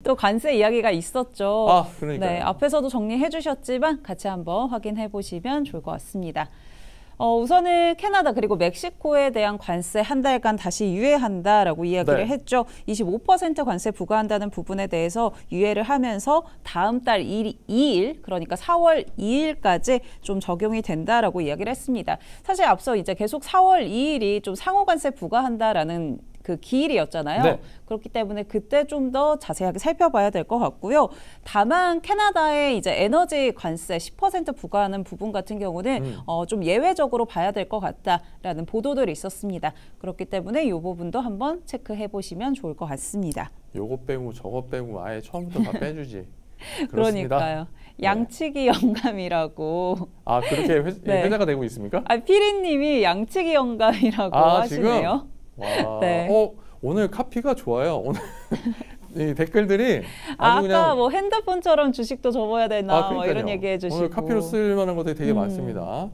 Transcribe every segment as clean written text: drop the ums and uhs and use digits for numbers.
또 관세 이야기가 있었죠. 아, 그러니까요. 네, 앞에서도 정리해 주셨지만 같이 한번 확인해 보시면 좋을 것 같습니다. 우선은 캐나다 그리고 멕시코에 대한 관세 한 달간 다시 유예한다라고 이야기를 했죠. 25% 관세 부과한다는 부분에 대해서 유예를 하면서 다음 달 2일, 그러니까 4월 2일까지 좀 적용이 된다라고 이야기를 했습니다. 사실 앞서 이제 계속 4월 2일이 좀 상호 관세 부과한다라는 그 기일이었잖아요. 네. 그렇기 때문에 그때 좀 더 자세하게 살펴봐야 될 것 같고요. 다만 캐나다의 이제 에너지 관세 10% 부과하는 부분 같은 경우는 좀 예외적으로 봐야 될 것 같다라는 보도들이 있었습니다. 그렇기 때문에 이 부분도 한번 체크해 보시면 좋을 것 같습니다. 요거 빼고 저거 빼고 아예 처음부터 다 빼주지. 그러니까요. 양치기 영감이라고. 아, 그렇게 회자가 되고 있습니까? 아, 피디님이 양치기 영감이라고 하시네요. 지금? 와, 네. 오늘 카피가 좋아요. 오늘 이 댓글들이 아주 그냥 아까 뭐 핸드폰처럼 주식도 접어야 되나 뭐 이런 얘기해 주시고 오늘 카피로 쓸 만한 것들이 되게 많습니다.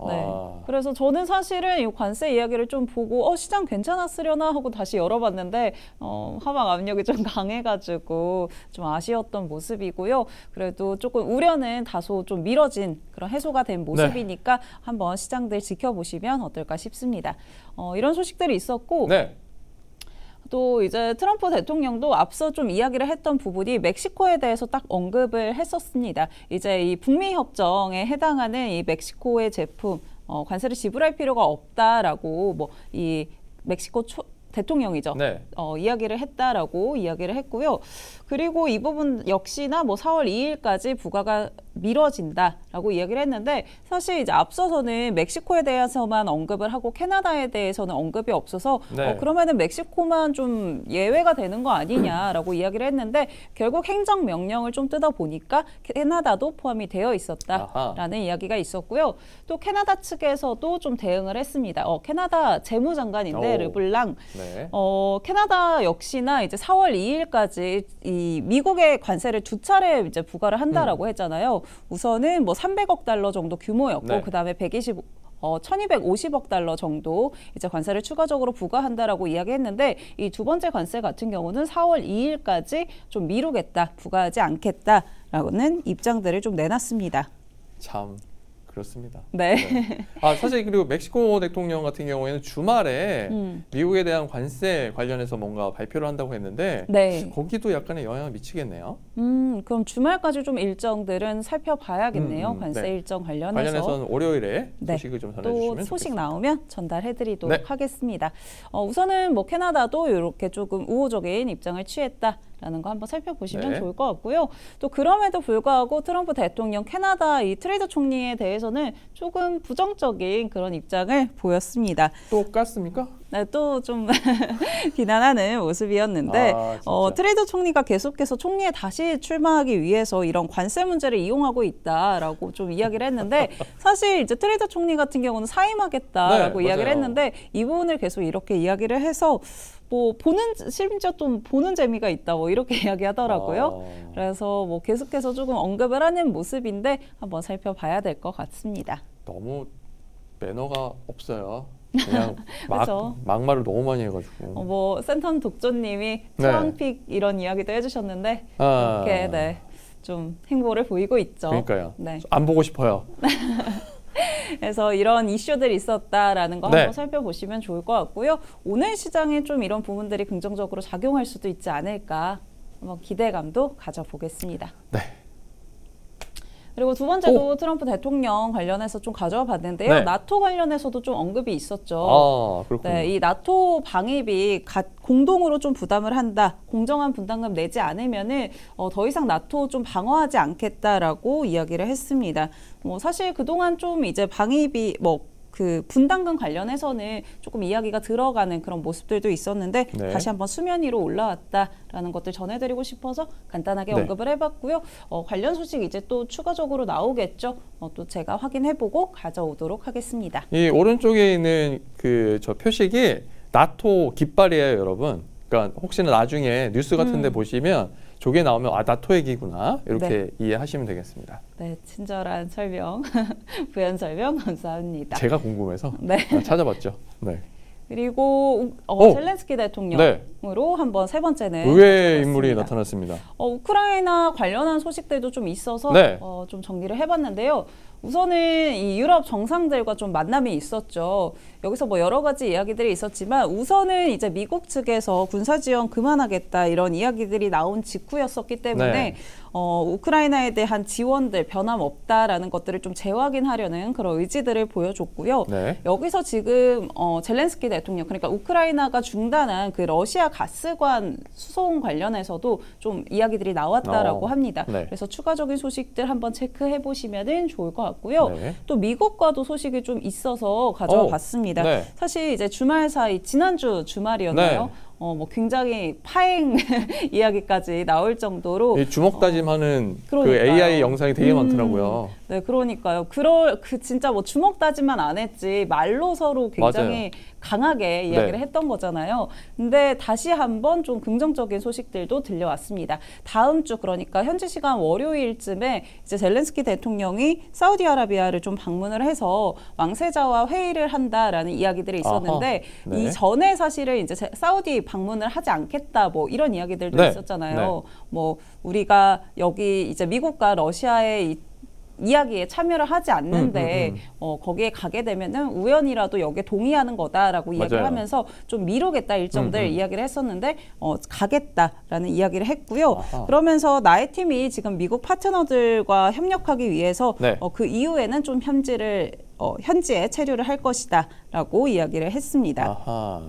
네. 그래서 저는 사실은 이 관세 이야기를 좀 보고 시장 괜찮았으려나 하고 다시 열어봤는데 하방 압력이 좀 강해가지고 좀 아쉬웠던 모습이고요. 그래도 조금 우려는 다소 좀 미뤄진 그런 해소가 된 모습이니까 한번 시장들 지켜보시면 어떨까 싶습니다. 이런 소식들이 있었고 또 이제 트럼프 대통령도 앞서 좀 이야기를 했던 부분이 멕시코에 대해서 딱 언급을 했었습니다. 이제 이 북미 협정에 해당하는 이 멕시코의 제품 관세를 지불할 필요가 없다라고 뭐 이 멕시코 대통령이죠. 이야기를 했다라고 이야기를 했고요. 그리고 이 부분 역시나 뭐 4월 2일까지 부과가 미뤄진다라고 이야기를 했는데 사실 이제 앞서서는 멕시코에 대해서만 언급을 하고 캐나다에 대해서는 언급이 없어서 그러면은 멕시코만 좀 예외가 되는 거 아니냐라고 이야기를 했는데 결국 행정명령을 좀 뜯어 보니까 캐나다도 포함이 되어 있었다라는 이야기가 있었고요. 또 캐나다 측에서도 좀 대응을 했습니다. 캐나다 재무장관인데 르블랑 캐나다 역시나 이제 4월 2일까지 이 미국의 관세를 2차례 이제 부과를 한다라고 했잖아요. 우선은 뭐 300억 달러 정도 규모였고 그다음에 1250억 달러 정도 이제 관세를 추가적으로 부과한다라고 이야기했는데 이 두 번째 관세 같은 경우는 4월 2일까지 좀 미루겠다, 부과하지 않겠다라는 입장들을 좀 내놨습니다. 참 그렇습니다. 사실 그리고 멕시코 대통령 같은 경우에는 주말에 미국에 대한 관세 관련해서 뭔가 발표를 한다고 했는데 거기도 약간의 영향을 미치겠네요. 그럼 주말까지 좀 일정들은 살펴봐야겠네요. 관세 일정 관련해서는 월요일에 소식을 좀 전해주시면 또 소식 좋겠습니다. 나오면 전달해드리도록 하겠습니다. 우선은 뭐 캐나다도 이렇게 조금 우호적인 입장을 취했다라는 거 한번 살펴보시면 좋을 것 같고요. 또 그럼에도 불구하고 트럼프 대통령 캐나다 이 트레이더 총리에 대해서는 조금 부정적인 그런 입장을 보였습니다. 똑같습니까? 네, 또 좀 비난하는 모습이었는데 트레이더 총리가 계속해서 총리에 다시 출마하기 위해서 이런 관세 문제를 이용하고 있다라고 좀 이야기를 했는데 사실 이제 트레이더 총리 같은 경우는 사임하겠다라고 이야기를 했는데 이 부분을 계속 이렇게 이야기를 해서 뭐 심지어 좀 보는 재미가 있다 뭐 이렇게 이야기하더라고요. 그래서 뭐 계속해서 조금 언급을 하는 모습인데 한번 살펴봐야 될 것 같습니다. 너무 매너가 없어요. 그냥 막말을 너무 많이 해가지고. 뭐 센텀 독조님이 트럼픽 이런 이야기도 해주셨는데 이렇게 좀 행보를 보이고 있죠. 그러니까요. 안 보고 싶어요. 그래서 이런 이슈들이 있었다라는 거 한번 살펴보시면 좋을 것 같고요. 오늘 시장에 좀 이런 부분들이 긍정적으로 작용할 수도 있지 않을까 한번 기대감도 가져보겠습니다. 그리고 두 번째도 트럼프 대통령 관련해서 좀 가져와 봤는데요. 나토 관련해서도 좀 언급이 있었죠. 이 나토 방위비 공동으로 좀 부담을 한다. 공정한 분담금 내지 않으면은 더 이상 나토 좀 방어하지 않겠다라고 이야기를 했습니다. 뭐 사실 그동안 좀 이제 방위비 그 분담금 관련해서는 조금 이야기가 들어가는 그런 모습들도 있었는데 다시 한번 수면 위로 올라왔다라는 것들 전해드리고 싶어서 간단하게 언급을 해봤고요. 관련 소식 이제 또 추가적으로 나오겠죠. 또 제가 확인해보고 가져오도록 하겠습니다. 이 오른쪽에 있는 저 표식이 나토 깃발이에요, 여러분. 그러니까 혹시나 나중에 뉴스 같은데 보시면 저게 나오면 나토 얘기구나 이렇게 이해하시면 되겠습니다. 네, 친절한 설명, 부연 설명 감사합니다. 제가 궁금해서 찾아봤죠. 그리고 젤렌스키 대통령으로 한번 세 번째는 의외의 인물이 나타났습니다. 우크라이나 관련한 소식들도 좀 있어서 좀 정리를 해봤는데요. 우선은 이 유럽 정상들과 좀 만남이 있었죠. 여기서 뭐 여러 가지 이야기들이 있었지만 우선은 이제 미국 측에서 군사 지원 그만하겠다 이런 이야기들이 나온 직후였었기 때문에 우크라이나에 대한 지원들 변함없다라는 것들을 좀 재확인하려는 그런 의지들을 보여줬고요. 여기서 지금 젤렌스키 대통령, 그러니까 우크라이나가 중단한 그 러시아 가스관 수송 관련해서도 좀 이야기들이 나왔다라고 합니다. 그래서 추가적인 소식들 한번 체크해 보시면은 좋을 것 같고요. 또 미국과도 소식이 좀 있어서 가져와 봤습니다. 사실 이제 주말 사이, 지난주 주말이었나요? 뭐 굉장히 파행 이야기까지 나올 정도로 주먹다짐하는 그 AI 영상이 되게 많더라고요. 네, 그러니까요. 진짜 뭐 주먹다짐만 안 했지 말로 서로 굉장히 강하게 이야기를 했던 거잖아요. 근데 다시 한번 좀 긍정적인 소식들도 들려왔습니다. 다음 주, 그러니까 현지 시간 월요일쯤에 이제 젤렌스키 대통령이 사우디아라비아를 좀 방문을 해서 왕세자와 회의를 한다라는 이야기들이 있었는데 이 전에 사실은 이제 사우디 방문을 하지 않겠다 뭐 이런 이야기들도 있었잖아요. 뭐 우리가 여기 이제 미국과 러시아의 이야기에 참여를 하지 않는데 거기에 가게 되면은 우연이라도 여기에 동의하는 거다라고 이야기를 하면서 좀 미루겠다 일정들 이야기를 했었는데 가겠다라는 이야기를 했고요. 그러면서 나의 팀이 지금 미국 파트너들과 협력하기 위해서 그 이후에는 좀 현지에 체류를 할 것이다라고 이야기를 했습니다.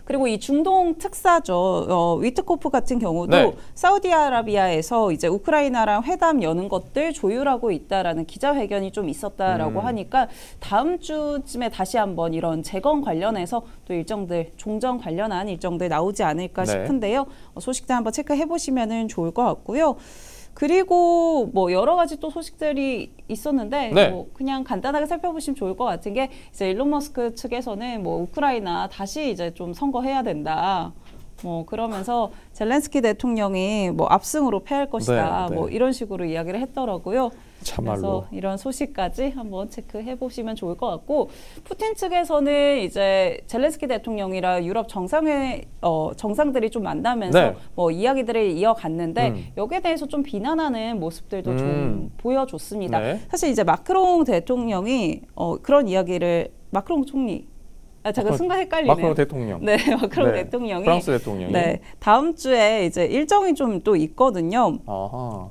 그리고 이 중동 특사죠. 위트코프 같은 경우도 사우디아라비아에서 이제 우크라이나랑 회담 여는 것들 조율하고 있다라는 기자회견이 좀 있었다라고 하니까 다음 주쯤에 다시 한번 이런 재건 관련해서 또 일정들, 종전 관련한 일정들 나오지 않을까 싶은데요. 소식들 한번 체크해 보시면은 좋을 것 같고요. 그리고 뭐 여러 가지 또 소식들이 있었는데 뭐 그냥 간단하게 살펴보시면 좋을 것 같은 게 이제 일론 머스크 측에서는 뭐 우크라이나 다시 이제 좀 선거해야 된다. 뭐 그러면서 젤렌스키 대통령이 뭐 압승으로 패할 것이다. 뭐 이런 식으로 이야기를 했더라고요. 참말로. 그래서 이런 소식까지 한번 체크해 보시면 좋을 것 같고, 푸틴 측에서는 이제 젤렌스키 대통령이랑 유럽 정상들이 좀 만나면서 뭐 이야기들을 이어갔는데 여기에 대해서 좀 비난하는 모습들도 좀 보여줬습니다. 사실 이제 마크롱 대통령이 그런 이야기를, 마크롱 총리, 제가 순간 헷갈리네요. 마크롱 대통령. 네, 마크롱 대통령이. 프랑스 대통령이. 네, 다음 주에 이제 일정이 좀 또 있거든요.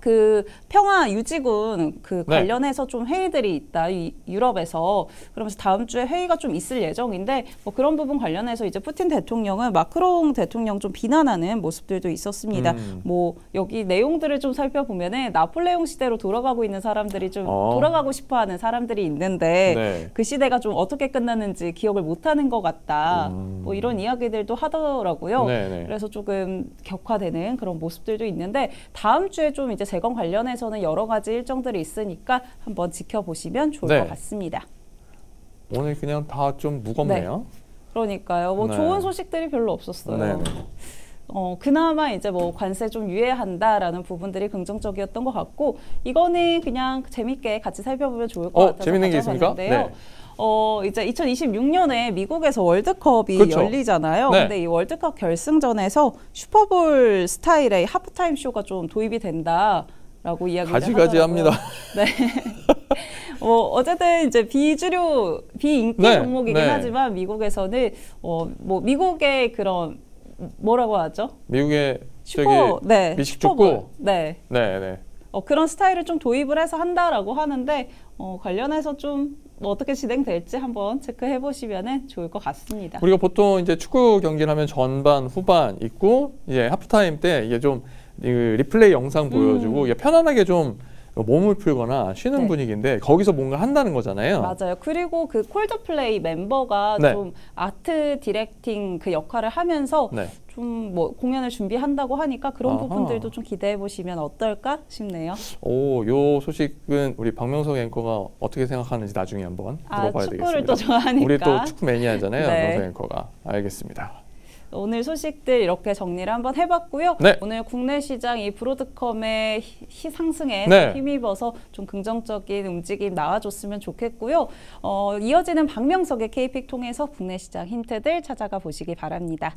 그 평화 유지군 관련해서 좀 회의들이 있다, 유럽에서. 그러면서 다음 주에 회의가 좀 있을 예정인데, 뭐 그런 부분 관련해서 이제 푸틴 대통령은 마크롱 대통령 좀 비난하는 모습들도 있었습니다. 뭐 여기 내용들을 좀 살펴보면은 나폴레옹 시대로 돌아가고 있는 사람들이 좀 돌아가고 싶어하는 사람들이 있는데 그 시대가 좀 어떻게 끝났는지 기억을 못하는 것 같다. 뭐 이런 이야기들도 하더라고요. 그래서 조금 격화되는 그런 모습들도 있는데 다음 주에 좀 이제 재건 관련해서는 여러 가지 일정들이 있으니까 한번 지켜보시면 좋을 것 같습니다. 오늘 그냥 다 좀 무겁네요. 그러니까요. 뭐 좋은 소식들이 별로 없었어요. 그나마 이제 뭐 관세 좀 유예한다라는 부분들이 긍정적이었던 것 같고, 이거는 그냥 재밌게 같이 살펴보면 좋을 것 같아서 재밌는 게 있습니까? 이제 2026년에 미국에서 월드컵이 열리잖아요. 근데 이 월드컵 결승전에서 슈퍼볼 스타일의 하프타임 쇼가 좀 도입이 된다라고 이야기를 가지가지합니다. 네. 어쨌든 이제 비인기 종목이긴 하지만 미국에서는 뭐 미국의 그런 뭐라고 하죠? 미국의 미식축구. 그런 스타일을 좀 도입을 해서 한다라고 하는데 관련해서 좀 어떻게 진행될지 한번 체크해 보시면 좋을 것 같습니다. 우리가 보통 이제 축구 경기를 하면 전반, 후반 있고 이제 하프타임 때 이게 좀 리플레이 영상 보여주고 이게 편안하게 좀 몸을 풀거나 쉬는 분위기인데 거기서 뭔가 한다는 거잖아요. 맞아요. 그리고 그 콜드플레이 멤버가 좀 아트 디렉팅 그 역할을 하면서 좀 뭐 공연을 준비한다고 하니까 그런 부분들도 좀 기대해 보시면 어떨까 싶네요. 요 소식은 우리 박명석 앵커가 어떻게 생각하는지 나중에 한번 물어봐야 되겠습니다. 축구를 또 좋아하니까. 우리 또 축구 매니아잖아요, 박명석 앵커가. 알겠습니다. 오늘 소식들 이렇게 정리를 한번 해봤고요. 네. 오늘 국내 시장 이 브로드컴의 상승에 네. 힘입어서 좀 긍정적인 움직임 나와줬으면 좋겠고요. 이어지는 박명석의 K픽 통해서 국내 시장 힌트들 찾아가 보시기 바랍니다.